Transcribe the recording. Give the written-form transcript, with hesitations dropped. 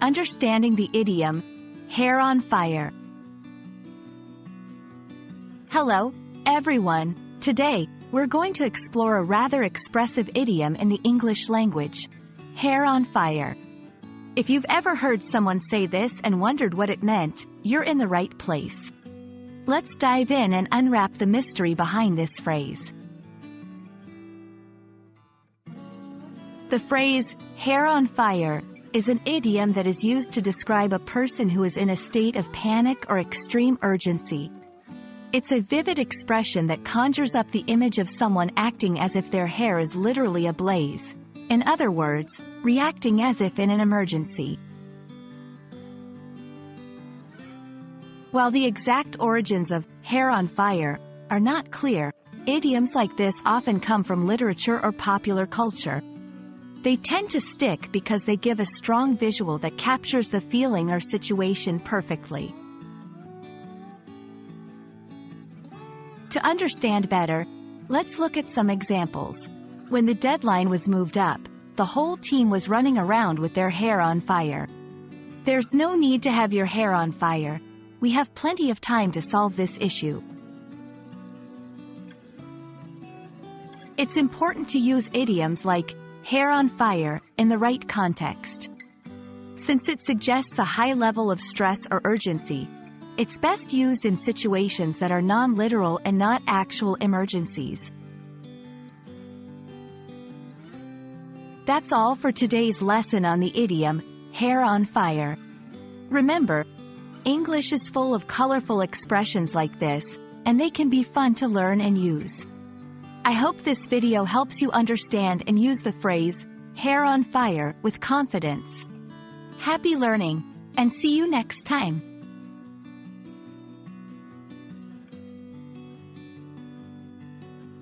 Understanding the idiom, hair on fire. Hello, everyone. Today, we're going to explore a rather expressive idiom in the English language, hair on fire. If you've ever heard someone say this and wondered what it meant, you're in the right place. Let's dive in and unwrap the mystery behind this phrase. The phrase, hair on fire, is an idiom that is used to describe a person who is in a state of panic or extreme urgency. It's a vivid expression that conjures up the image of someone acting as if their hair is literally ablaze. In other words, reacting as if in an emergency. While the exact origins of hair on fire are not clear, idioms like this often come from literature or popular culture. They tend to stick because they give a strong visual that captures the feeling or situation perfectly. To understand better, let's look at some examples. When the deadline was moved up, the whole team was running around with their hair on fire. There's no need to have your hair on fire. We have plenty of time to solve this issue. It's important to use idioms like hair on fire in the right context. Since it suggests a high level of stress or urgency, it's best used in situations that are non-literal and not actual emergencies. That's all for today's lesson on the idiom, hair on fire. Remember, English is full of colorful expressions like this, and they can be fun to learn and use. I hope this video helps you understand and use the phrase, hair on fire, with confidence. Happy learning, and see you next time.